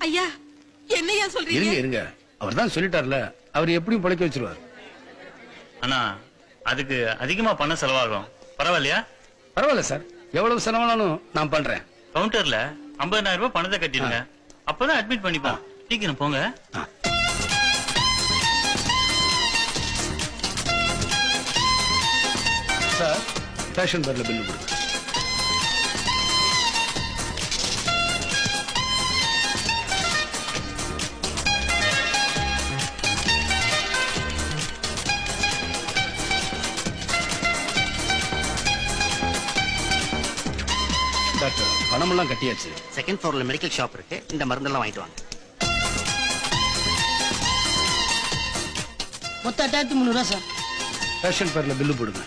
ஐயா என்னையா சொல்றீங்க? இருங்க இருங்க, அவர் தான் சொல்லிட்டார்ல, அவர் எப்படியும் பழைக்க வச்சிருவார். ஆனா அதுக்கு அதிகமா பணம் செலவாகும், பரவாயில்லையா? பரவாயில்ல சார், எவ்வளவு செலவானாலும் நான் பண்றேன். கவுண்டர்ல 50,000 ரூபாய் பணத்தை கட்டிடுங்க, அப்பதான் அட்மிட் பண்ணிப்போம். சீக்கிரம் போங்க. சார், பேஷன் பேர்ல பில்லு கொடுங்க. டாக்டர், பணமெல்லாம் கட்டியாச்சு. செகண்ட் ஃப்ளோர்ல மெடிக்கல் ஷாப் இருக்கு, இந்த மருந்தெல்லாம் வாங்கிட்டு வாங்க. மொத்தம் 8300 சார். பேஷன் பேர்ல பில்லு போடுங்க.